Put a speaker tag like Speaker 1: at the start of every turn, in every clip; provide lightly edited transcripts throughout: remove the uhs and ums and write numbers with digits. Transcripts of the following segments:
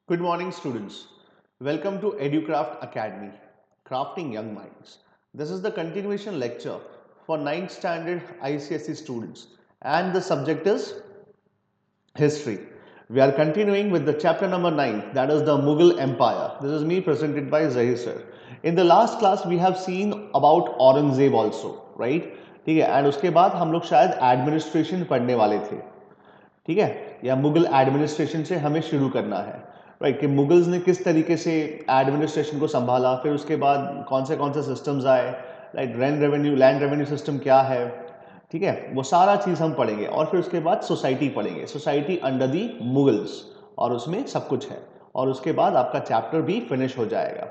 Speaker 1: Good morning, students. Welcome to EduCraft Academy, Crafting Young Minds. This is the continuation lecture for 9th standard ICSE students, and the subject is History. We are continuing with the chapter number 9, that is the Mughal Empire. This is me presented by Zahir sir. In the last class, we have seen about Aurangzeb also, right? ठीक है, and उसके बाद हम लोग शायद administration पढ़ने वाले थे, ठीक है, या मुगल एडमिनिस्ट्रेशन से हमें शुरू करना है, राइट, कि मुगल्स ने किस तरीके से एडमिनिस्ट्रेशन को संभाला, फिर उसके बाद कौन से सिस्टम्स आए, राइट, लैंड रेवेन्यू सिस्टम क्या है, ठीक है, वो सारा चीज़ हम पढ़ेंगे। और फिर उसके बाद सोसाइटी पढ़ेंगे, सोसाइटी अंडर दी मुगल्स, और उसमें सब कुछ है, और उसके बाद आपका चैप्टर भी फिनिश हो जाएगा,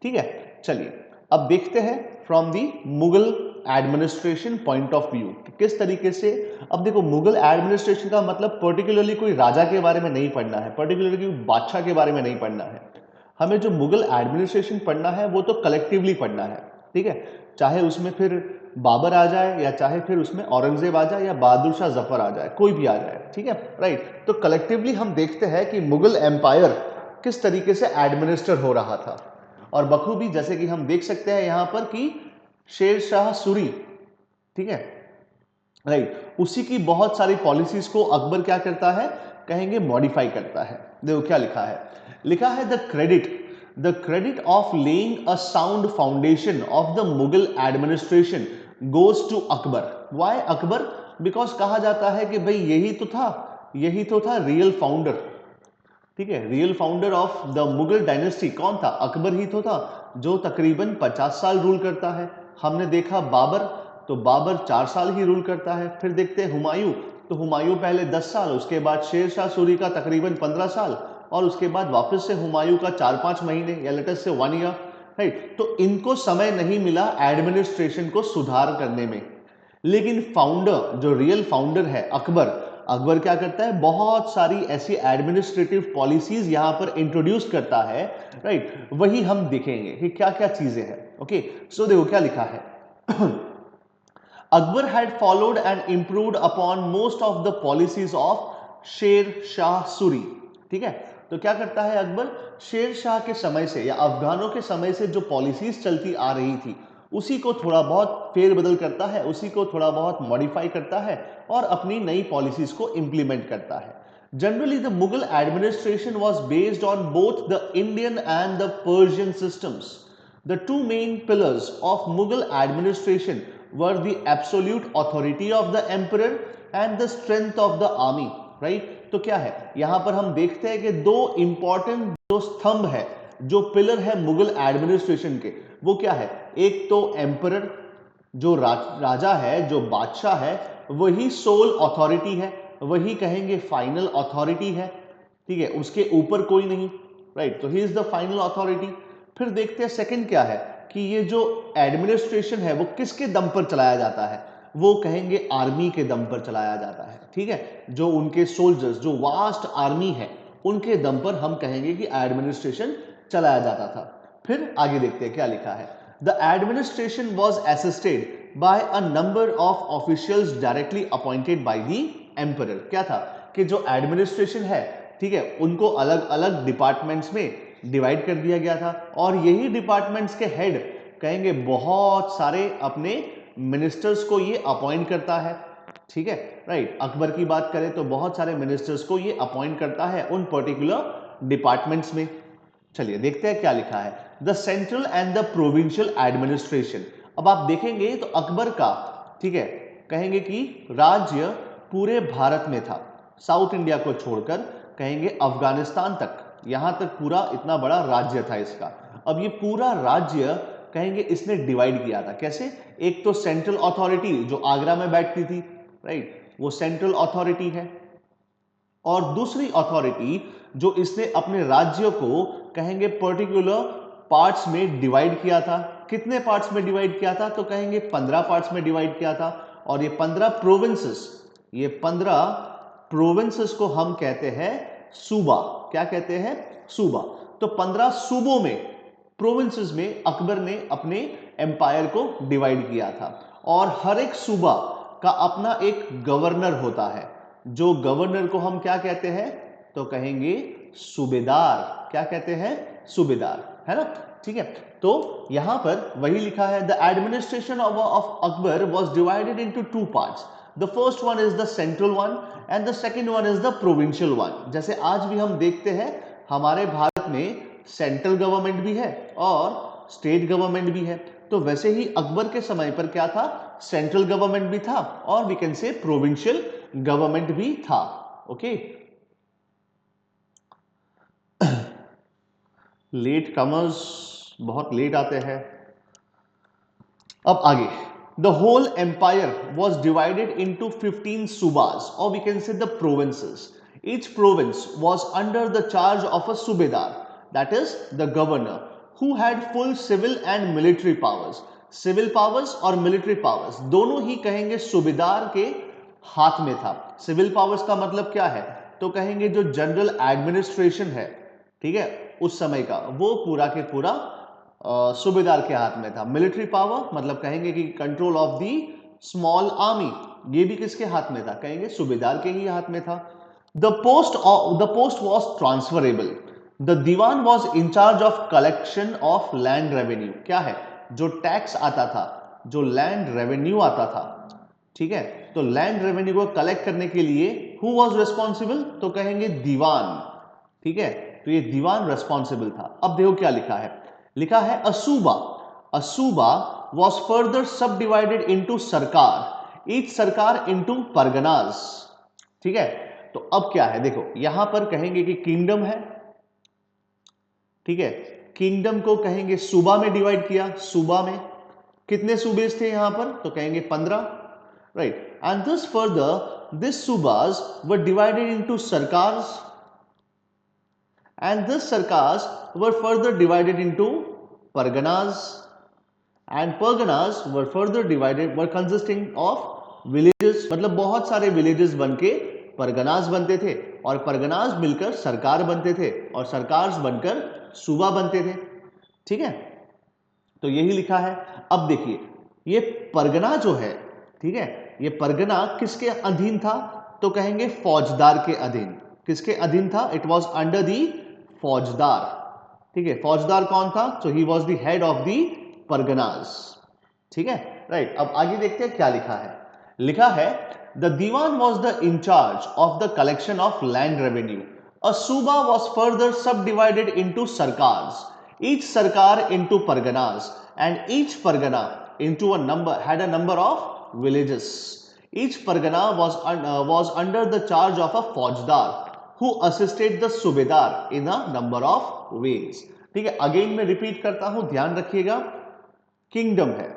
Speaker 1: ठीक है। चलिए अब देखते हैं from the Mughal administration point of view किस तरीके से। अब देखो, मुगल एडमिनिस्ट्रेशन का मतलब पर्टिकुलरली कोई राजा के बारे में नहीं पढ़ना है, पर्टिकुलरली कोई बादशाह के बारे में नहीं पढ़ना है। हमें जो मुगल एडमिनिस्ट्रेशन पढ़ना है वो तो कलेक्टिवली पढ़ना है, ठीक है, चाहे उसमें फिर बाबर आ जाए, या चाहे फिर उसमें औरंगजेब आ जाए, या बहादुर शाह जफर आ जाए, कोई भी आ जाए, ठीक है, राइट। तो कलेक्टिवली हम देखते हैं कि मुगल एम्पायर किस तरीके से एडमिनिस्टर हो रहा था, और बखूबी जैसे कि हम देख सकते हैं यहां पर कि शेर शाह सूरी, ठीक है, राइट, उसी की बहुत सारी पॉलिसीज को अकबर क्या करता है, कहेंगे मॉडिफाई करता है। देखो क्या लिखा है, the credit of laying a sound foundation of the Mughal administration goes to Akbar. Why Akbar? Because कहा जाता है कि भाई यही तो था रियल फाउंडर, ठीक है, real founder of the Mughal dynasty कौन था? अकबर ही तो था, जो तकरीबन 50 साल रूल करता है। हमने देखा बाबर, तो बाबर 4 साल ही रूल करता है। फिर देखते हैं हुमायूं, तो हुमायूं पहले 10 साल, उसके बाद शेर शाह सूरी का तकरीबन 15 साल, और उसके बाद वापस से हुमायूं का 4-5 महीने या लेटेस्ट से 1 ईयर, राइट। तो इनको समय नहीं मिला एडमिनिस्ट्रेशन को सुधार करने में। लेकिन फाउंडर, जो रियल फाउंडर है अकबर, अकबर क्या करता है, बहुत सारी ऐसी एडमिनिस्ट्रेटिव पॉलिसीज यहां पर इंट्रोड्यूस करता है, राइट। वही हम देखेंगे कि क्या क्या चीजें हैं। ओके, सो देखो क्या लिखा है। Akbar had followed and improved upon most of the policies of Sher Shah Suri, ठीक है। तो क्या करता है अकबर, शेर शाह के समय से या अफगानों के समय से जो पॉलिसीज चलती आ रही थी उसी को थोड़ा बहुत फेरबदल करता है, उसी को थोड़ा बहुत मॉडिफाई करता है, और अपनी नई पॉलिसीज को इंप्लीमेंट करता है। Generally the Mughal administration was based on both the Indian and the Persian systems. The two main pillars of Mughal administration were the absolute authority of the emperor and the strength of the army, right? तो क्या है यहां पर हम देखते हैं कि दो इंपॉर्टेंट जो स्तंभ है, जो पिलर है मुगल एडमिनिस्ट्रेशन के, वो क्या है? एक तो एम्परर, जो राजा है, जो बादशाह है, वही सोल अथॉरिटी है, वही कहेंगे फाइनल अथॉरिटी है, ठीक है, उसके ऊपर कोई नहीं, राइट। तो he is the final authority. फिर देखते हैं सेकंड क्या है, कि ये जो एडमिनिस्ट्रेशन है वो किसके दम पर चलाया जाता है, वो कहेंगे आर्मी के दम पर चलाया जाता है, ठीक है। जो उनके सोल्जर्स, जो वास्ट आर्मी है, उनके दम पर हम कहेंगे कि एडमिनिस्ट्रेशन चलाया जाता था। फिर आगे देखते हैं क्या लिखा है। The administration was assisted by a number of officials directly appointed by the emperor. क्या था कि जो एडमिनिस्ट्रेशन है, ठीक है, उनको अलग अलग डिपार्टमेंट्स में डिवाइड कर दिया गया था, और यही डिपार्टमेंट्स के हेड कहेंगे बहुत सारे अपने मिनिस्टर्स को ये अपॉइंट करता है, ठीक है, राइट। अकबर की बात करें तो बहुत सारे मिनिस्टर्स को ये अपॉइंट करता है उन पर्टिकुलर डिपार्टमेंट्स में। चलिए देखते हैं क्या लिखा है। The central and the provincial administration. अब आप देखेंगे तो अकबर का, ठीक है, कहेंगे कि राज्य पूरे भारत में था, साउथ इंडिया को छोड़कर कहेंगे अफगानिस्तान तक, यहां तक पूरा इतना बड़ा राज्य था इसका। अब ये पूरा राज्य कहेंगे इसने डिवाइड किया था कैसे? एक तो सेंट्रल अथॉरिटी जो आगरा में बैठती थी, राइट, वो सेंट्रल अथॉरिटी है, और दूसरी अथॉरिटी जो इसने अपने राज्य को कहेंगे पर्टिकुलर पार्ट्स में डिवाइड किया था। कितने पार्ट्स में डिवाइड किया था? तो कहेंगे 15 पार्ट्स में डिवाइड किया था, और ये 15 प्रोविंसेस, ये 15 प्रोविंसेस को हम कहते हैं सूबा। क्या कहते हैं? सूबा। तो 15 सूबों में, प्रोविंसेस में अकबर ने अपने एम्पायर को डिवाइड किया था, और हर एक सूबा का अपना एक गवर्नर होता है। जो गवर्नर को हम क्या कहते हैं? तो कहेंगे सूबेदार। क्या कहते हैं? सूबेदार, है ना? ठीक है, तो यहां पर वही लिखा है, the administration of Akbar was divided into two parts. The first one is the central one and the second one is the provincial one. जैसे आज भी हम देखते हैं हमारे भारत में सेंट्रल गवर्नमेंट भी है और स्टेट गवर्नमेंट भी है, तो वैसे ही अकबर के समय पर क्या था? सेंट्रल गवर्नमेंट भी था और we can say provincial government भी था। ओके, लेट कमर्स बहुत लेट आते हैं। अब आगे, the whole empire was divided into 15 subas और we can say the provinces. Each province was under the charge of a subedar, that is the governor, who had full civil and military powers। Civil powers और military powers दोनों ही कहेंगे सूबेदार के हाथ में था। सिविल पावर्स का मतलब क्या है? तो कहेंगे जो जनरल एडमिनिस्ट्रेशन है, ठीक है, उस समय का, वो पूरा के पूरा सूबेदार के हाथ में था। मिलिट्री पावर मतलब कहेंगे कि control of the small army, ये भी किसके हाथ में था? कहेंगे सूबेदार के ही हाथ में था। The post was transferable. The diwan was in-charge of collection of land revenue. क्या है? जो टैक्स आता था, जो लैंड रेवेन्यू आता था, ठीक है, तो लैंड रेवेन्यू को कलेक्ट करने के लिए हु वॉज रिस्पॉन्सिबल? तो कहेंगे दीवान, ठीक है, तो ये दीवान रिस्पॉन्सिबल था। अब देखो क्या लिखा है, लिखा है असूबा। असूबा was further subdivided into सरकार, ईच सरकार इंटू परगनाज। ठीक है, तो अब क्या है, देखो यहां पर कहेंगे कि किंगडम है, ठीक है, किंगडम को कहेंगे सूबा में डिवाइड किया। सूबा में कितने सूबे थे यहां पर? तो कहेंगे 15, right. And this further this subas were divided into sarkars and this sarkars were further divided into parganas and parganas were further divided were consisting of villages. मतलब बहुत सारे विलेजेस बनके परगनास बनते थे और परगनास मिलकर सरकार बनते थे और सरकार बनकर सूबा बनते थे। ठीक है, तो यही लिखा है। अब देखिए ये परगना जो है, ठीक है, ये परगना किसके अधीन था? तो कहेंगे फौजदार के अधीन। किसके अधीन था? इट वॉज अंडर दी फौजदार। ठीक है, फौजदार कौन था? तो he was the head of the Parganas. ठीक है, राइट। अब आगे देखते हैं क्या लिखा है। लिखा है the diwan was the incharge of the collection of land revenue. A suba was further subdivided into sarkars, each sarkar into parganas and each pargana into had a number of villages. Each pargana was under the charge of a faujdar who assisted the subedar in a number of ways। ठीक है, again मैं repeat करता हूं, ध्यान रखिएगा। Kingdom है,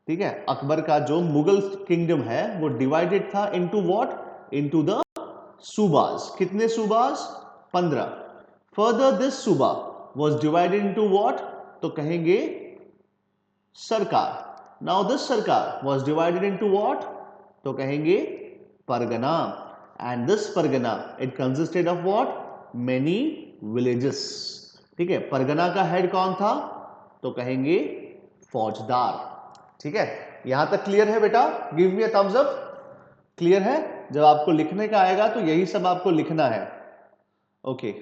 Speaker 1: ठीक है, अकबर का जो मुगल किंगडम है वो डिवाइडेड था into what? Into the subas. कितने subas? 15। Further this suba was divided into what? तो कहेंगे सरकार। Now this सरकार was divided into what? तो कहेंगे Pargana. And this Pargana it consisted of what? Many villages। ठीक है, परगना का हेड कौन था? तो कहेंगे फौजदार। ठीक है, यहां तक क्लियर है बेटा? Give me a thumbs up. Clear है? जब आपको लिखने का आएगा तो यही सब आपको लिखना है। ओके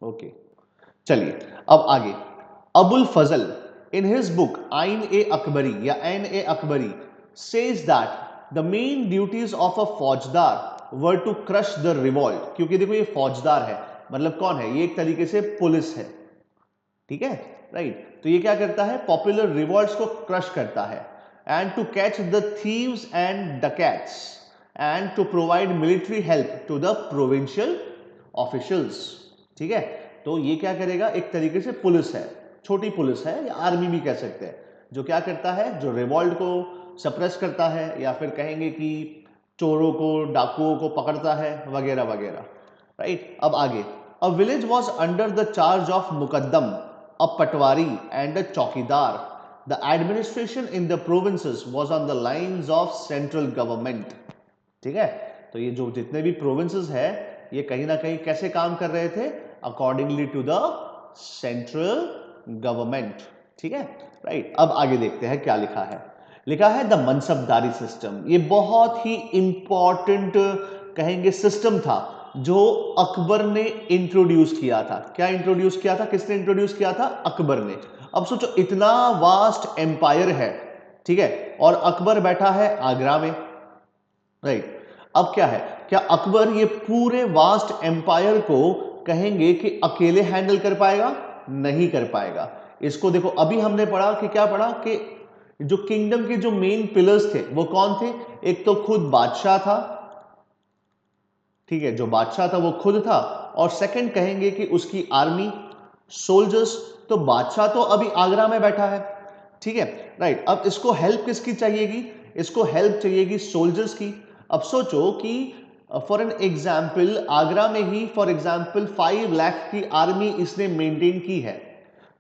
Speaker 1: ओके, चलिए अब आगे। Abul Fazal in his book Ain i Akbari या Ain i Akbari says that the main duties of a faujdar were to crush the revolt. क्योंकि देखो ये फौजदार है, मतलब कौन है? ये एक तरीके से पुलिस है, ठीक है, राइट। तो ये क्या करता है? पॉपुलर रिवॉल्ट्स को क्रश करता है। And to catch the thieves and dacoits and to provide military help to the provincial officials. ठीक है, तो ये क्या करेगा? एक तरीके से पुलिस है, छोटी पुलिस है या आर्मी भी कह सकते हैं, जो क्या करता है? जो रिवॉल्ट को सप्रेस करता है या फिर कहेंगे कि चोरों को, डाकुओं को पकड़ता है, वगैरह वगैरह, राइट। अब आगे, a village was under the charge of muqaddam, a patwari and a chowkidar. The administration in the provinces was on the lines of central government. ठीक है, तो ये जो जितने भी प्रोविंसेस है ये कहीं ना कहीं कैसे काम कर रहे थे? Accordingly to the central government. ठीक है, राइट। अब आगे देखते हैं क्या लिखा है। लिखा है द मनसबदारी सिस्टम। ये बहुत ही इंपॉर्टेंट कहेंगे सिस्टम था जो अकबर ने इंट्रोड्यूस किया था। क्या इंट्रोड्यूस किया था, किसने इंट्रोड्यूस किया था? अकबर ने। अब सोचो इतना वास्ट एम्पायर है, ठीक है, और अकबर बैठा है आगरा में, राइट। अब क्या है, क्या अकबर ये पूरे वास्ट एम्पायर को कहेंगे कि अकेले हैंडल कर पाएगा? नहीं कर पाएगा। इसको देखो, अभी हमने पढ़ा कि क्या पढ़ा कि जो किंगडम के जो मेन पिलर्स थे वो कौन थे? एक तो खुद बादशाह था, ठीक है, जो बादशाह था वो खुद था, और सेकंड कहेंगे कि उसकी आर्मी, सोल्जर्स। तो बादशाह तो अभी आगरा में बैठा है, ठीक है, राइट। अब इसको हेल्प किसकी चाहिएगी? इसको हेल्प चाहिएगी सोल्जर्स की। अब सोचो कि फॉर एन एग्जाम्पल आगरा में ही फॉर एग्जाम्पल 5 लाख की आर्मी इसने मेंटेन की है,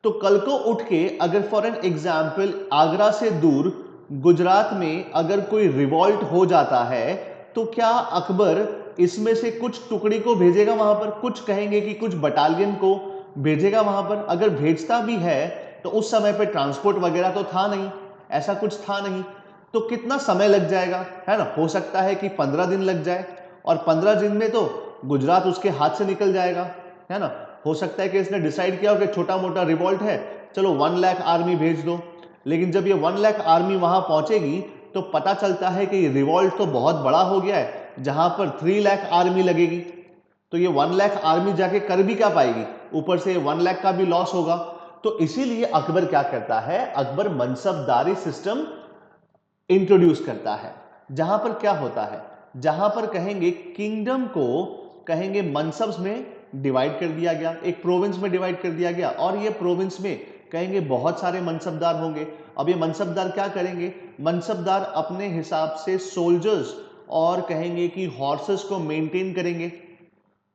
Speaker 1: तो कल को उठ के अगर फॉर एन एग्जाम्पल आगरा से दूर गुजरात में अगर कोई रिवॉल्ट हो जाता है, तो क्या अकबर इसमें से कुछ टुकड़ी को भेजेगा वहां पर? कुछ कहेंगे कि कुछ बटालियन को भेजेगा वहां पर? अगर भेजता भी है तो उस समय पे ट्रांसपोर्ट वगैरह तो था नहीं, ऐसा कुछ था नहीं, तो कितना समय लग जाएगा, है ना? हो सकता है कि 15 दिन लग जाए, और 15 दिन में तो गुजरात उसके हाथ से निकल जाएगा, है ना? हो सकता है कि इसने डिसाइड किया हो कि छोटा मोटा रिवॉल्ट है, चलो 1 लाख आर्मी भेज दो। लेकिन जब ये 1 लाख आर्मी वहां पहुंचेगी तो पता चलता है कि रिवॉल्ट तो बहुत बड़ा हो गया है, जहां पर 3 लाख आर्मी लगेगी, तो ये 1 लाख आर्मी जाके कर भी क्या पाएगी? ऊपर से 1 लाख का भी लॉस होगा। तो इसीलिए अकबर क्या करता है? अकबर मनसबदारी सिस्टम इंट्रोड्यूस करता है, जहां पर क्या होता है, जहां पर कहेंगे किंगडम को कहेंगे मनसब्स में डिवाइड कर दिया गया, एक प्रोविंस में डिवाइड कर दिया गया, और ये प्रोविंस में कहेंगे बहुत सारे मनसबदार होंगे। अब ये मनसबदार क्या करेंगे? मनसबदार अपने हिसाब से सोल्जर्स और कहेंगे कि हॉर्सेस को मेंटेन करेंगे,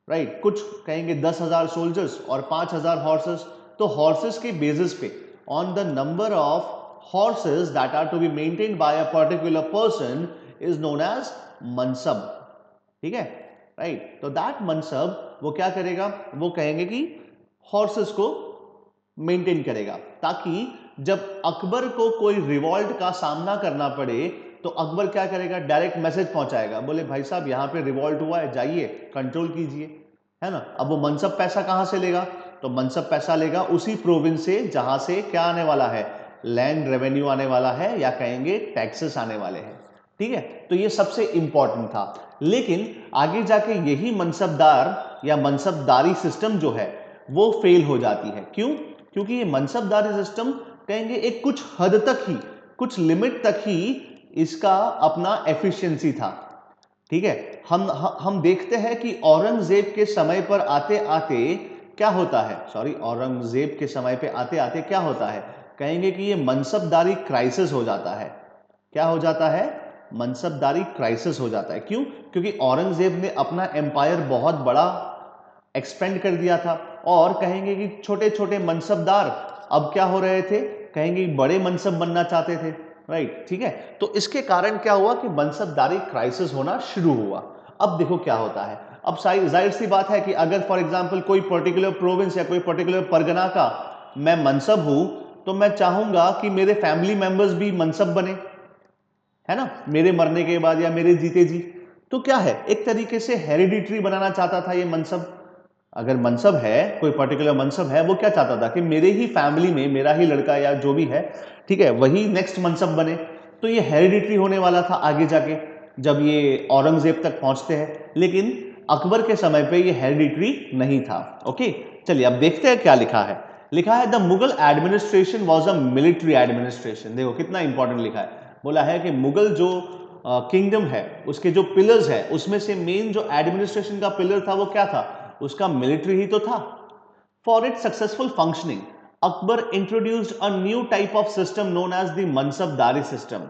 Speaker 1: राइट। कुछ कहेंगे 10,000 सोल्जर्स और 5,000 हॉर्सेस। तो हॉर्सेस के बेसिस पे on the number of horses that are to be maintained by a particular person is known as mansab, ठीक है, राइट। तो दैट मनसब वो क्या करेगा? वो कहेंगे कि हॉर्सेस को मेंटेन करेगा, ताकि जब अकबर को कोई रिवॉल्ट का सामना करना पड़े तो अकबर क्या करेगा? डायरेक्ट मैसेज पहुंचाएगा, बोले भाई साहब यहाँ पे रिवॉल्ट हुआ है, जाइए कंट्रोल कीजिए, है ना? अब वो मनसब पैसा कहां से लेगा? तो मनसब पैसा लेगा उसी प्रोविंस से जहां से क्या आने वाला है? लैंड रेवेन्यू आने वाला है, या कहेंगे टैक्सेस आने वाले हैं, ठीक है। तो ये सबसे इंपॉर्टेंट था। लेकिन आगे जाके यही मनसबदार या मनसबदारी सिस्टम जो है वो फेल हो जाती है। क्यों? क्योंकि ये मनसबदारी सिस्टम कहेंगे एक कुछ हद तक ही, कुछ लिमिट तक ही इसका अपना एफिशिएंसी था, ठीक है। हम देखते हैं कि औरंगजेब के समय पर आते आते क्या होता है, सॉरी, औरंगजेब के समय पे आते आते क्या होता है? कहेंगे कि ये मनसबदारी क्राइसिस हो जाता है। क्या हो जाता है? मनसबदारी क्राइसिस हो जाता है। क्यों? क्योंकि औरंगजेब ने अपना एम्पायर बहुत बड़ा एक्सपेंड कर दिया था, और कहेंगे कि छोटे छोटे मनसबदार अब क्या हो रहे थे? कहेंगे बड़े मनसब बनना चाहते थे, राइट, ठीक है। तो इसके कारण क्या हुआ कि मनसबदारी क्राइसिस होना शुरू हुआ। अब देखो क्या होता है। अब जाहिर सी बात है कि अगर फॉर एग्जांपल कोई पर्टिकुलर प्रोविंस या कोई पर्टिकुलर परगना का मैं मनसब हूं, तो मैं चाहूंगा कि मेरे फैमिली मेंबर्स भी मनसब बने, है ना, मेरे मरने के बाद या मेरे जीते जी। तो क्या है, एक तरीके से हेरिडिटरी बनाना चाहता था ये मनसब। अगर मनसब है, कोई पर्टिकुलर मनसब है, वो क्या चाहता था कि मेरे ही फैमिली में मेरा ही लड़का या जो भी है, ठीक है, वही नेक्स्ट मनसब बने। तो ये हेरिडिटरी होने वाला था आगे जाके जब ये औरंगजेब तक पहुंचते हैं। लेकिन अकबर के समय पे ये हेरिडिटरी नहीं था। ओके, चलिए अब देखते हैं क्या लिखा है। लिखा है the Mughal administration was a military administration. देखो कितना इंपॉर्टेंट लिखा है। बोला है कि मुगल जो किंगडम है उसके जो पिलर्स है उसमें से मेन जो एडमिनिस्ट्रेशन का पिलर था वो क्या था? उसका मिलिट्री ही तो था। For it successful functioning Akbar introduced a new type of system known as the mansabdari system.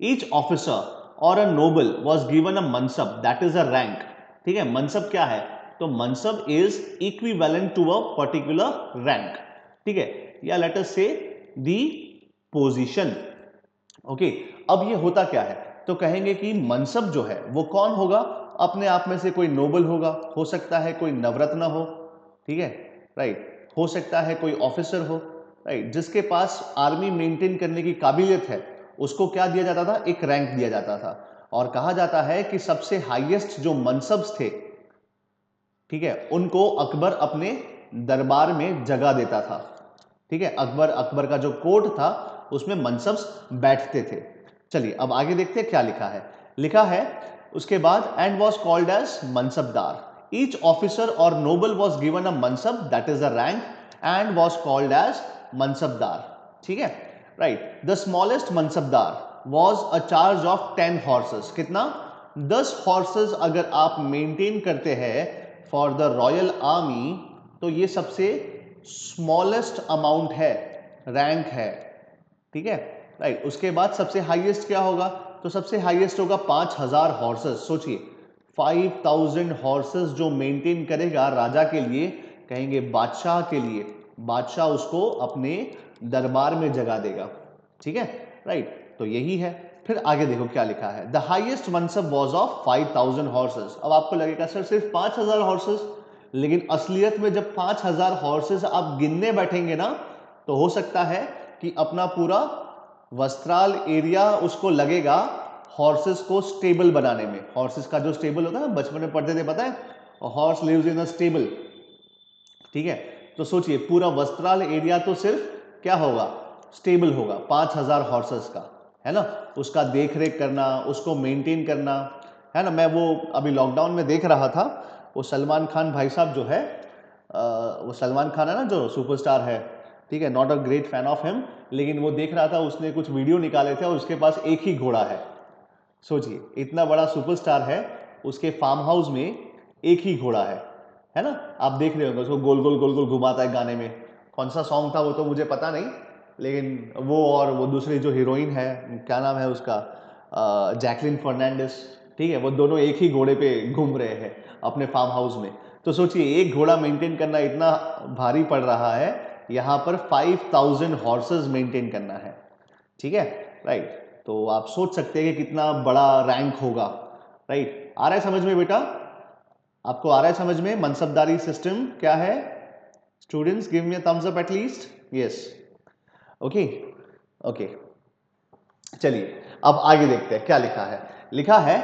Speaker 1: Each officer और a noble was given a mansab that is a rank, ठीक है। मनसब क्या है? तो mansab is equivalent to a particular rank, ठीक है, या let us से द पोजीशन। ओके, अब ये होता क्या है? तो कहेंगे कि मनसब जो है वो कौन होगा? अपने आप में से कोई नोबल होगा, हो सकता है कोई नवरत्न हो, ठीक है, राइट, हो सकता है कोई ऑफिसर हो, राइट, जिसके पास आर्मी मेंटेन करने की काबिलियत है, उसको क्या दिया जाता था, एक रैंक दिया जाता था। और कहा जाता है कि सबसे हाईएस्ट जो मनसब्स थे, ठीक है, उनको अकबर अपने दरबार में जगह देता था। ठीक है, अकबर का जो कोर्ट था उसमें मनसब्स बैठते थे। चलिए अब आगे देखते हैं क्या लिखा है उसके बाद, and was called as mansabdar. Each officer और noble was given a mansab that is a rank and was called as mansabdar. ठीक है, right. The smallest mansabdar was a charge of 10 horses. कितना? 10 हॉर्सेस अगर आप मेंटेन करते हैं फॉर द रॉयल आर्मी, तो ये सबसे स्मॉलेस्ट अमाउंट है, रैंक है। ठीक है, राइट। उसके बाद सबसे हाईएस्ट क्या होगा? तो सबसे हाईएस्ट होगा 5000 हॉर्सेस। सोचिए 5000 हॉर्सेस जो मेंटेन करेगा राजा के लिए, कहेंगे बादशाह के लिए, बादशाह उसको अपने दरबार में जगह देगा। ठीक है, राइट। तो यही है। फिर आगे देखो क्या लिखा है, the highest mansab was of 5000 horses. अब आपको लगेगा सर सिर्फ 5000 हॉर्सेस, लेकिन असलियत में जब 5000 हॉर्सेस आप गिनने बैठेंगे ना, तो हो सकता है कि अपना पूरा वस्त्राल एरिया उसको लगेगा हॉर्सेस को स्टेबल बनाने में। हॉर्सेस का जो स्टेबल होता है ना, बचपन में पढ़ते थे, पता है, horse lives in a stable. ठीक है, तो सोचिए पूरा वस्त्राल एरिया तो सिर्फ क्या होगा, स्टेबल होगा 5000 हॉर्सेस का, है ना। उसका देख रेख करना, उसको मेंटेन करना, है ना। मैं वो अभी लॉकडाउन में देख रहा था, वो सलमान खान भाई साहब जो है, वो सलमान खान है ना जो सुपरस्टार है, ठीक है, not a great fan of him, लेकिन वो देख रहा था, उसने कुछ वीडियो निकाले थे और उसके पास एक ही घोड़ा है। सोचिए इतना बड़ा सुपरस्टार है, उसके फार्म हाउस में एक ही घोड़ा है ना। आप देख रहे होंगे उसको गोल गोल गोल गोल घुमाता है गाने में। कौन सा सॉन्ग था वो तो मुझे पता नहीं, लेकिन वो और वो दूसरी जो हीरोइन है, क्या नाम है उसका, जैकलिन फर्नांडिस, ठीक है, वो दोनों एक ही घोड़े पे घूम रहे हैं अपने फार्म हाउस में। तो सोचिए एक घोड़ा मेंटेन करना इतना भारी पड़ रहा है, यहाँ पर 5000 हॉर्सेस मेंटेन करना है। ठीक है, राइट। तो आप सोच सकते हैं कि कितना बड़ा रैंक होगा, राइट। आ रहा है समझ में बेटा? आपको आ रहा है समझ में मनसबदारी सिस्टम क्या है? Students give me a thumbs up atleast. Yes, okay okay. चलिए अब आगे देखते हैं क्या लिखा है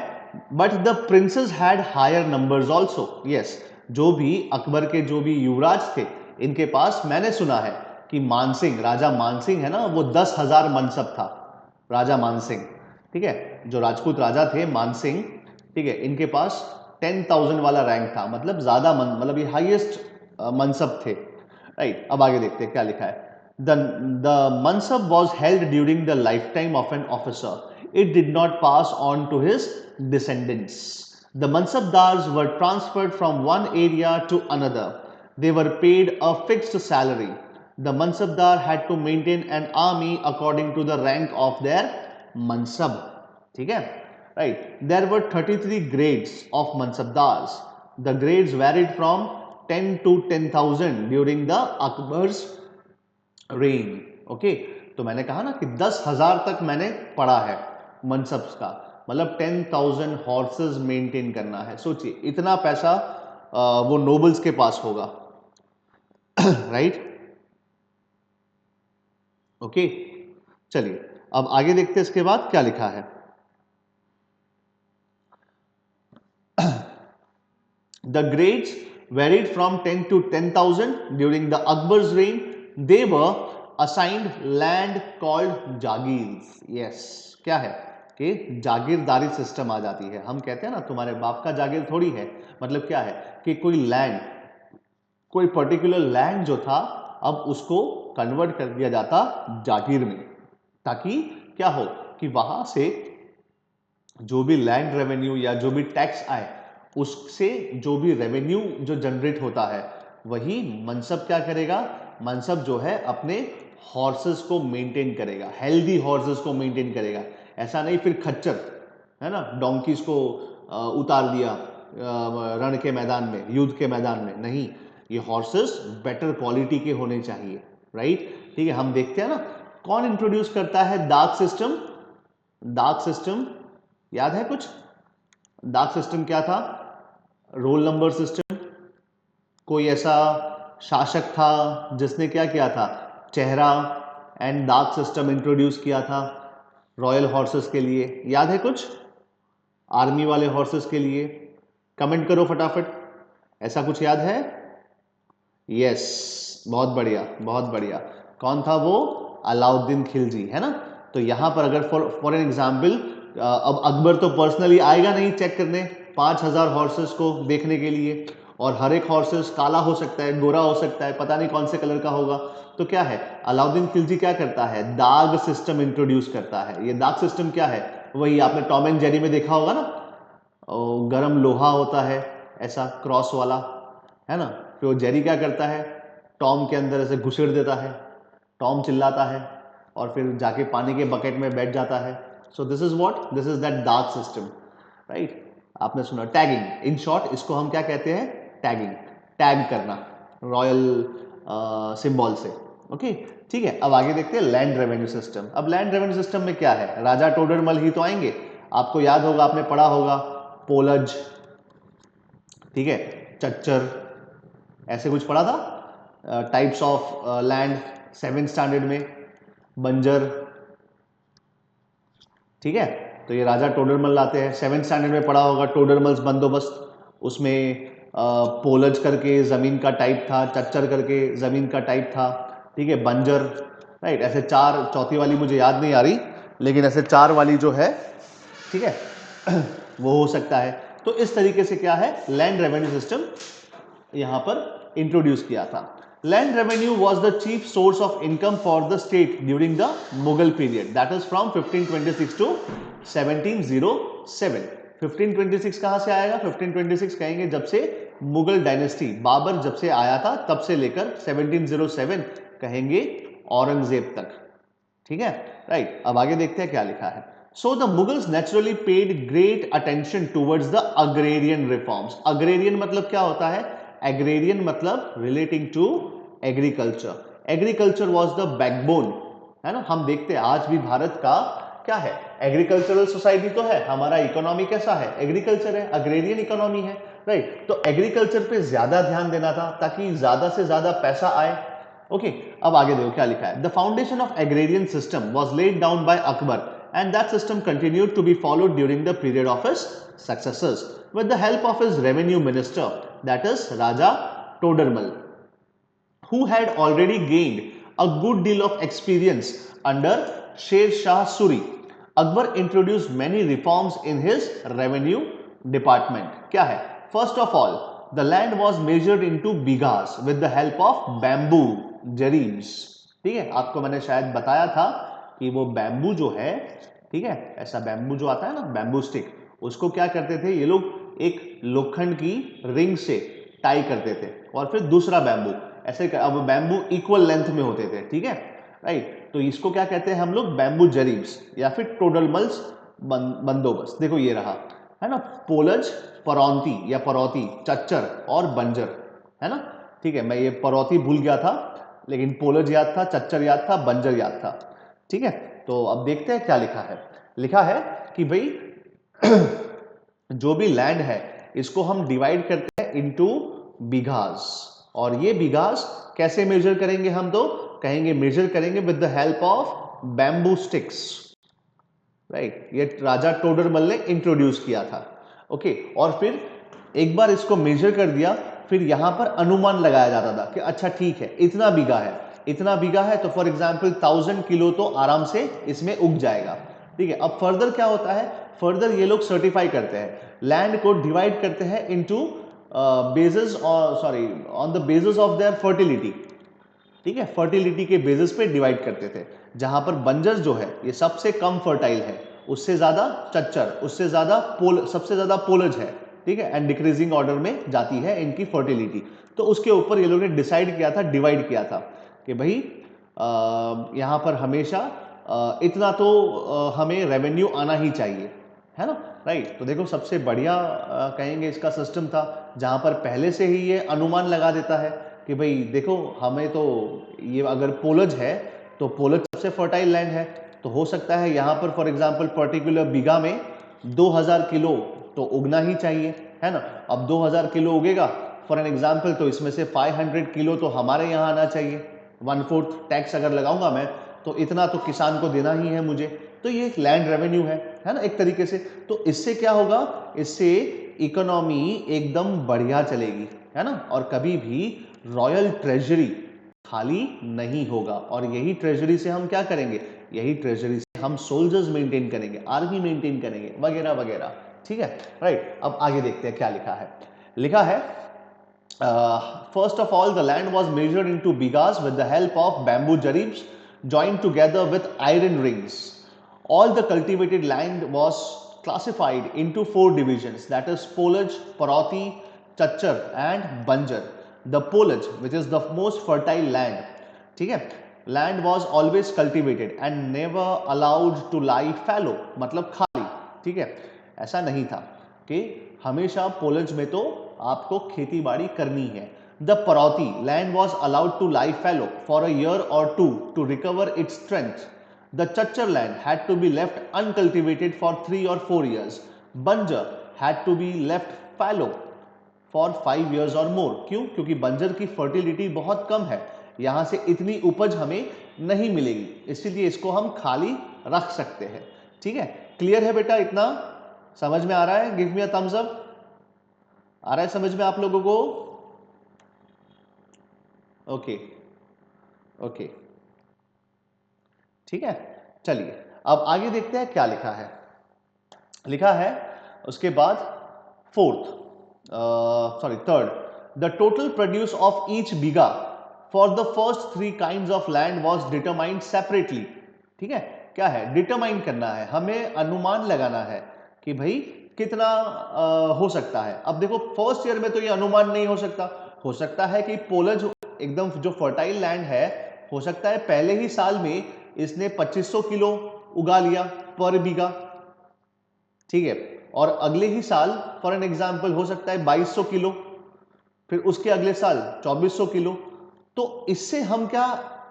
Speaker 1: but the princes had higher numbers also. Yes, जो भी अकबर के जो भी युवराज थे, इनके पास मैंने सुना है कि मानसिंह, राजा मानसिंह है ना, वो 10,000 मनसब था, राजा मानसिंह। ठीक है, जो राजपूत राजा थे मानसिंह, ठीक है, इनके पास 10,000 वाला रैंक था, मतलब ज्यादा मतलब ये हाईएस्ट मनसब थे, राइट। अब आगे देखते हैं क्या लिखा है, the mansab was held during the lifetime of an officer. It did not pass on to his descendants. The mansabdars were transferred from one area to another. They were paid a fixed salary. The mansabdar had to maintain an army according to the rank of their mansab. ठीक है, right. There were 33 grades of mansabdars. The grades varied from 10 to 10,000 during the Akbar's rain. Okay, तो मैंने कहा ना कि 10,000 तक मैंने पढ़ा है मनसब्स का, मतलब 10,000 हॉर्सेस मेंटेन करना है। सोचिए इतना पैसा वो नोबल्स के पास होगा, राइट। ओके, चलिए अब आगे देखते हैं इसके बाद क्या लिखा है। The grades varied from 10 to 10,000 during the Akbar's reign. They were assigned land called Jagir. Yes, क्या है कि जागीरदारी सिस्टम आ जाती है। हम कहते हैं ना तुम्हारे बाप का जागीर थोड़ी है, मतलब क्या है कि कोई लैंड, कोई पर्टिकुलर लैंड जो था, अब उसको कन्वर्ट कर दिया जाता जागीर में, ताकि क्या हो कि वहां से जो भी लैंड रेवेन्यू या जो भी टैक्स आए, उससे जो भी रेवेन्यू जो जनरेट होता है, वही मनसब क्या करेगा, मनसब जो है अपने हॉर्सेस को मेंटेन करेगा, हेल्दी हॉर्सेस को मेंटेन करेगा। ऐसा नहीं फिर खच्चर, है ना, डोंकीज को उतार दिया रण के मैदान में, युद्ध के मैदान में, नहीं, ये हॉर्सेस बेटर क्वालिटी के होने चाहिए, राइट। ठीक है, हम देखते हैं ना कौन इंट्रोड्यूस करता है डाक सिस्टम। डाक सिस्टम याद है कुछ? डाक सिस्टम क्या था? Roll number system. कोई ऐसा शासक था जिसने क्या किया था, चेहरा एंड डाक सिस्टम इंट्रोड्यूस किया था, रॉयल हॉर्सेस के लिए याद है कुछ? आर्मी वाले हॉर्सेस के लिए कमेंट करो फटाफट, ऐसा कुछ याद है? यस, बहुत बढ़िया बहुत बढ़िया। कौन था वो? अलाउद्दीन खिलजी, है ना। तो यहां पर अगर फॉर एन एग्जाम्पल, अब अकबर तो पर्सनली आएगा नहीं चेक करने 5000 हॉर्सेस को देखने के लिए, और हर एक हॉर्सेस काला हो सकता है, गोरा हो सकता है, पता नहीं कौन से कलर का होगा। तो क्या है, अलाउद्दीन खिलजी क्या करता है, दाग सिस्टम इंट्रोड्यूस करता है। ये दाग सिस्टम क्या है? वही आपने टॉम एंड जेरी में देखा होगा ना, गरम लोहा होता है ऐसा क्रॉस वाला, है ना। फिर वो जेरी क्या करता है, टॉम के अंदर ऐसे घुसेड़ देता है, टॉम चिल्लाता है और फिर जाके पानी के बकेट में बैठ जाता है। So this is what, this is that dark system, right. आपने सुना टैगिंग, इन शॉर्ट इसको हम क्या कहते हैं, टैगिंग, टैग करना रॉयल सिंबल से। ओके ठीक है, अब आगे देखते हैं लैंड रेवेन्यू सिस्टम। अब लैंड रेवेन्यू सिस्टम में क्या है, राजा टोडरमल ही तो आएंगे। आपको याद होगा, आपने पढ़ा होगा, पोलज, ठीक है, चच्चर, ऐसे कुछ पढ़ा था types of land 7th standard में, बंजर, ठीक है। तो ये राजा टोडरमल लाते हैं, 7th स्टैंडर्ड में पढ़ा होगा टोडरमल्स बंदोबस्त, उसमें पोलज करके जमीन का टाइप था, चच्चर करके जमीन का टाइप था, ठीक है, बंजर, राइट। ऐसे चार, चौथी वाली मुझे याद नहीं आ रही, लेकिन ऐसे 4 वाली जो है, ठीक है, वो हो सकता है। तो इस तरीके से क्या है, लैंड रेवेन्यू सिस्टम यहां पर इंट्रोड्यूस किया था। Land revenue was the chief source of income for the state during the Mughal period, that is from 1526 to 1707। 1526 कहां से आएगा, 1526 कहेंगे जब से मुगल डायनेस्टी, बाबर जब से आया था तब से लेकर 1707 कहेंगे औरंगजेब तक, ठीक है, राइट। अब आगे देखते हैं क्या लिखा है। So the Mughals naturally paid great attention towards the agrarian reforms. Agrarian मतलब क्या होता है, एग्रेरियन मतलब relating to agriculture. Agriculture was the backbone, है ना। हम देखते हैं आज भी भारत का क्या है, एग्रीकल्चरल सोसाइटी तो है, हमारा इकोनॉमी कैसा है, एग्रीकल्चर है, अग्रेरियन इकोनॉमी है, राइट। तो एग्रीकल्चर पे ज्यादा ध्यान देना था ताकि ज्यादा से ज्यादा पैसा आए। ओके अब आगे देखो क्या लिखा है। The foundation of agrarian system was laid down by Akbar and that system continued to be followed during the period of his successors with the help of his revenue minister, that is Raja Todermal, who had already gained a good deal of experience under Sher Shah Suri. Akbar introduced many reforms in his revenue department. क्या है, first of all the land was measured into bighas with the help of bamboo jarees, ठीक है। आपको मैंने शायद बताया था कि वो बैम्बू जो है, ठीक है, ऐसा बैम्बू जो आता है ना, बैम्बू स्टिक, उसको क्या करते थे ये लोग, एक लोखंड की रिंग से टाई करते थे और फिर दूसरा बैम्बू ऐसे अब बैम्बू इक्वल लेंथ में होते थे, ठीक है, राइट। तो इसको क्या कहते हैं हम लोग, बैम्बू जरीब्स या फिर टोडरमल्स बंदोबस्त। देखो ये रहा, है ना, पोलज, परौंती या परौती, चच्चर और बंजर, है ना, ठीक है। मैं ये परौती भूल गया था, लेकिन पोलज याद था, चच्चर याद था, बंजर याद था, ठीक है। तो अब देखते हैं क्या लिखा है। लिखा है कि भाई जो भी लैंड है इसको हम डिवाइड करते हैं इनटू बीघास, और ये बीघास कैसे मेजर करेंगे हम, तो कहेंगे मेजर करेंगे with the help of bamboo sticks, right. ये राजा टोडरमल ने इंट्रोड्यूस किया था, ओके। और फिर एक बार इसको मेजर कर दिया, फिर यहां पर अनुमान लगाया जाता था कि अच्छा ठीक है इतना बीघा है, इतना बीघा है, तो फॉर एग्जांपल 1000 किलो तो आराम से इसमें उग जाएगा, ठीक है। अब फर्दर क्या होता है, फर्दर ये लोग सर्टिफाई करते हैं, लैंड को डिवाइड करते हैं इनटू बेसिस, और sorry on the basis of their fertility, ठीक है, फर्टिलिटी के बेसिस पे डिवाइड करते थे। जहां पर बंजर जो है ये सबसे कम फर्टाइल है, उससे ज्यादा चच्चर, उससे ज्यादा सबसे ज्यादा पोलज है, ठीक है, एंड डिक्रीजिंग ऑर्डर में जाती है इनकी फर्टिलिटी। तो उसके ऊपर ये लोग ने डिसाइड किया था, डिवाइड किया था कि भाई यहां पर हमेशा इतना तो हमें रेवेन्यू आना ही चाहिए, है ना, राइट। तो देखो सबसे बढ़िया कहेंगे इसका सिस्टम था, जहां पर पहले से ही ये अनुमान लगा देता है कि भाई देखो हमें तो ये अगर पोलज है तो पोलज सबसे फर्टाइल लैंड है, तो हो सकता है यहाँ पर फॉर एग्जांपल पर्टिकुलर बीघा में 2000 किलो तो उगना ही चाहिए, है ना। अब 2000 किलो उगेगा फॉर एन एग्जांपल, तो इसमें से 500 किलो तो हमारे यहाँ आना चाहिए, 1/4 टैक्स अगर लगाऊंगा मैं तो इतना तो किसान को देना ही है मुझे, तो ये एक लैंड रेवेन्यू है ना एक तरीके से। तो इससे क्या होगा, इससे इकोनॉमी एकदम बढ़िया चलेगी, है ना, और कभी भी रॉयल ट्रेजरी खाली नहीं होगा। और यही ट्रेजरी से हम क्या करेंगे, यही ट्रेजरी से हम सोल्जर्स मेंटेन करेंगे, आर्मी मेंटेन करेंगे, वगैरह वगैरह, ठीक है, राइट। अब आगे देखते हैं क्या लिखा है। लिखा है first of all, the land was measured into bighas with the help of bamboo jaribs joined together with iron rings. All the cultivated land was classified into 4 divisions, that is Polaj, Paroti, Chachar and Banjar. The Polaj, which is the most fertile land, ठीक है, land was always cultivated and never allowed to lie fallow, मतलब खाली, ठीक है, ऐसा नहीं था कि हमेशा पोलज में तो आपको खेती बाड़ी करनी है। The parauti land was allowed to lie fallow for a year और two to recover its strength. The chachar land had to be left uncultivated for 3 or 4 years. Banjar had to be left fallow for 5 years और मोर। क्यों? क्योंकि बंजर की fertility बहुत कम है, यहां से इतनी उपज हमें नहीं मिलेगी, इसीलिए इसको हम खाली रख सकते हैं, ठीक है। क्लियर है बेटा, इतना समझ में आ रहा है? Give me a thumbs up. आ रहा है समझ में आप लोगों को? ओके ओके, ठीक है, चलिए अब आगे देखते हैं क्या लिखा है। लिखा है उसके बाद third, the total produce of each bigha for the first 3 kinds of land was determined separately. ठीक है, क्या है, डिटरमाइन करना है, हमें अनुमान लगाना है कि भाई कितना हो सकता है। अब देखो फर्स्ट ईयर में तो ये अनुमान नहीं हो सकता है कि पोलज एकदम जो फर्टाइल लैंड है, हो सकता है पहले ही साल में इसने 2500 किलो उगा लिया पर बीघा, ठीक है, और अगले ही साल फॉर एन एग्जांपल हो सकता है 2200 किलो, फिर उसके अगले साल 2400 किलो। तो इससे हम क्या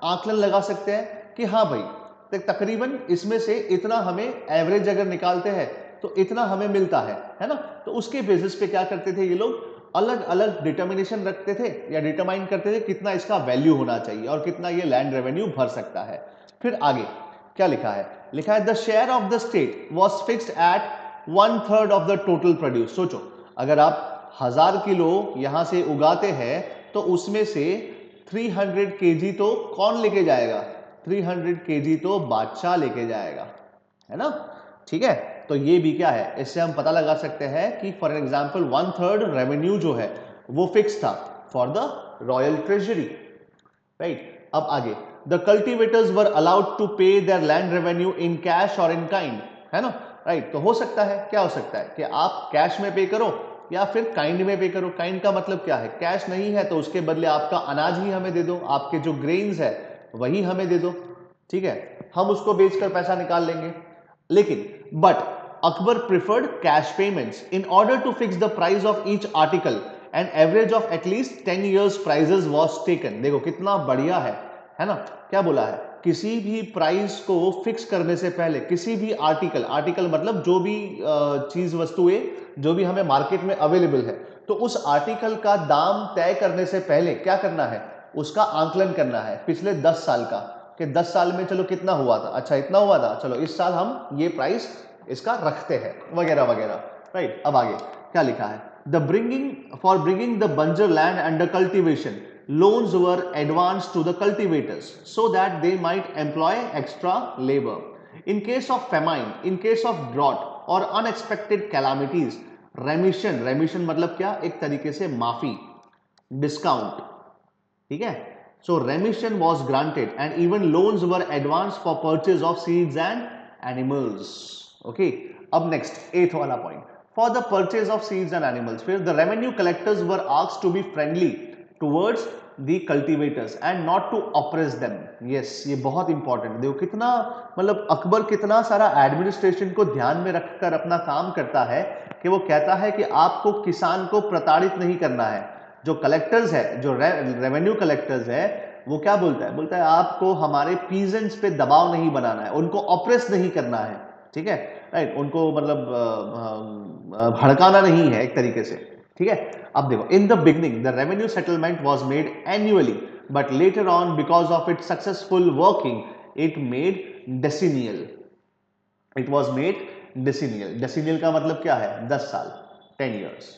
Speaker 1: आकलन लगा सकते हैं कि हाँ भाई तकरीबन इसमें से इतना हमें एवरेज अगर निकालते हैं तो इतना हमें मिलता है ना। तो उसके बेसिस पे क्या करते थे ये लोग, अलग अलग डिटर्मिनेशन रखते थे या डिटरमाइन करते थे कितना इसका वैल्यू होना चाहिए और कितना ये लैंड रेवेन्यू भर सकता है। फिर आगे क्या लिखा है, लिखा है the share of the state was fixed at 1/3 of the total produce. सोचो अगर आप 1000 किलो यहां से उगाते हैं तो उसमें से 300 केजी तो कौन लेके जाएगा, 300 केजी तो बादशाह लेके जाएगा, है ना, ठीक है। तो ये भी क्या है, इससे हम पता लगा सकते हैं कि फॉर एग्जांपल 1/3 रेवेन्यू जो है वो फिक्स था for the royal treasury, right. अब आगे the cultivators were allowed to pay their land revenue in cash और इन काइंड, है ना, राइट। तो हो सकता है, क्या हो सकता है कि आप कैश में पे करो या फिर काइंड में पे करो। काइंड का मतलब क्या है, कैश नहीं है तो उसके बदले आपका अनाज ही हमें दे दो, आपके जो ग्रेन्स है वही हमें दे दो, ठीक है, हम उसको बेचकर पैसा निकाल लेंगे। लेकिन but Akbar preferred cash payments in order to fix the price of each article and average of atleast 10 years prices was taken. देखो कितना बढ़िया है ना, क्या बोला है, किसी भी प्राइस को फिक्स करने से पहले किसी भी आर्टिकल मतलब जो भी चीज वस्तुएं जो भी हमें मार्केट में अवेलेबल है, तो उस आर्टिकल का दाम तय करने से पहले क्या करना है, उसका आंकलन करना है पिछले 10 साल का, कि 10 साल में चलो कितना हुआ था, अच्छा इतना हुआ था, चलो इस साल हम ये प्राइस इसका रखते हैं, वगैरह वगैरह, राइट। अब आगे क्या लिखा है, द ब्रिंगिंग द बंजर land under cultivation, loans were advanced to the cultivators so that they might employ extra labor. In case of famine, in case of drought or unexpected calamities, remission मतलब क्या, एक तरीके से माफी, discount, ठीक है। So remission was granted and even loans were advanced for purchase of seeds and animals. Okay. अब next 8th वाला point, for the purchase of seeds and animals, फिर the revenue collectors were asked to be friendly towards the cultivators and not to oppress them. Yes, ये बहुत important, देखो कितना मतलब अकबर कितना सारा एडमिनिस्ट्रेशन को ध्यान में रखकर अपना काम करता है कि वो कहता है कि आपको किसान को प्रताड़ित नहीं करना है। जो कलेक्टर्स है, जो रेवेन्यू कलेक्टर्स है, वो क्या बोलता है आपको हमारे पीजेंट्स पे दबाव नहीं बनाना है, उनको ऑप्रेस नहीं करना है, ठीक है, राइट, उनको मतलब भड़काना नहीं है एक तरीके से, ठीक है। अब देखो in the beginning the revenue settlement was made annually but later on because of its successful working it made decennial, it was made decennial. Decennial का मतलब क्या है? 10 साल, 10 years,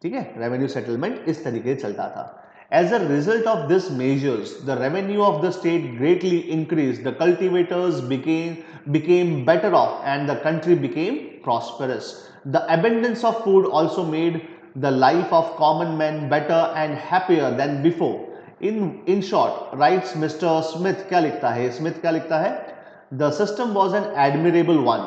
Speaker 1: ठीक है। रेवेन्यू सेटलमेंट इस तरीके से चलता था। As a result of this measures, the revenue of the state greatly increased. The cultivators became better off, and the country became prosperous. The abundance of food also made the life of common men better and happier than before. In short, writes Mr. Smith, क्या लिखता है? Smith क्या लिखता है? The system was an admirable one.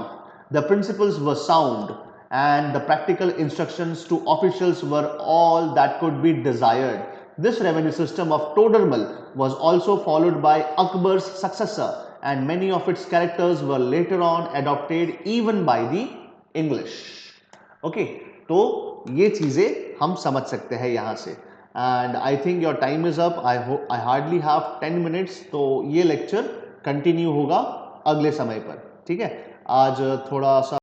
Speaker 1: The principles were sound, and the practical instructions to officials were all that could be desired. This revenue system of Todermal was also followed by Akbar's successor, and many of its characters were later on adopted even by the English. Okay, तो ये चीजें हम समझ सकते हैं यहाँ से। And I think your time is up. I hardly have 10 minutes, तो ये लेक्चर कंटिन्यू होगा अगले समय पर, ठीक है। आज थोड़ा सा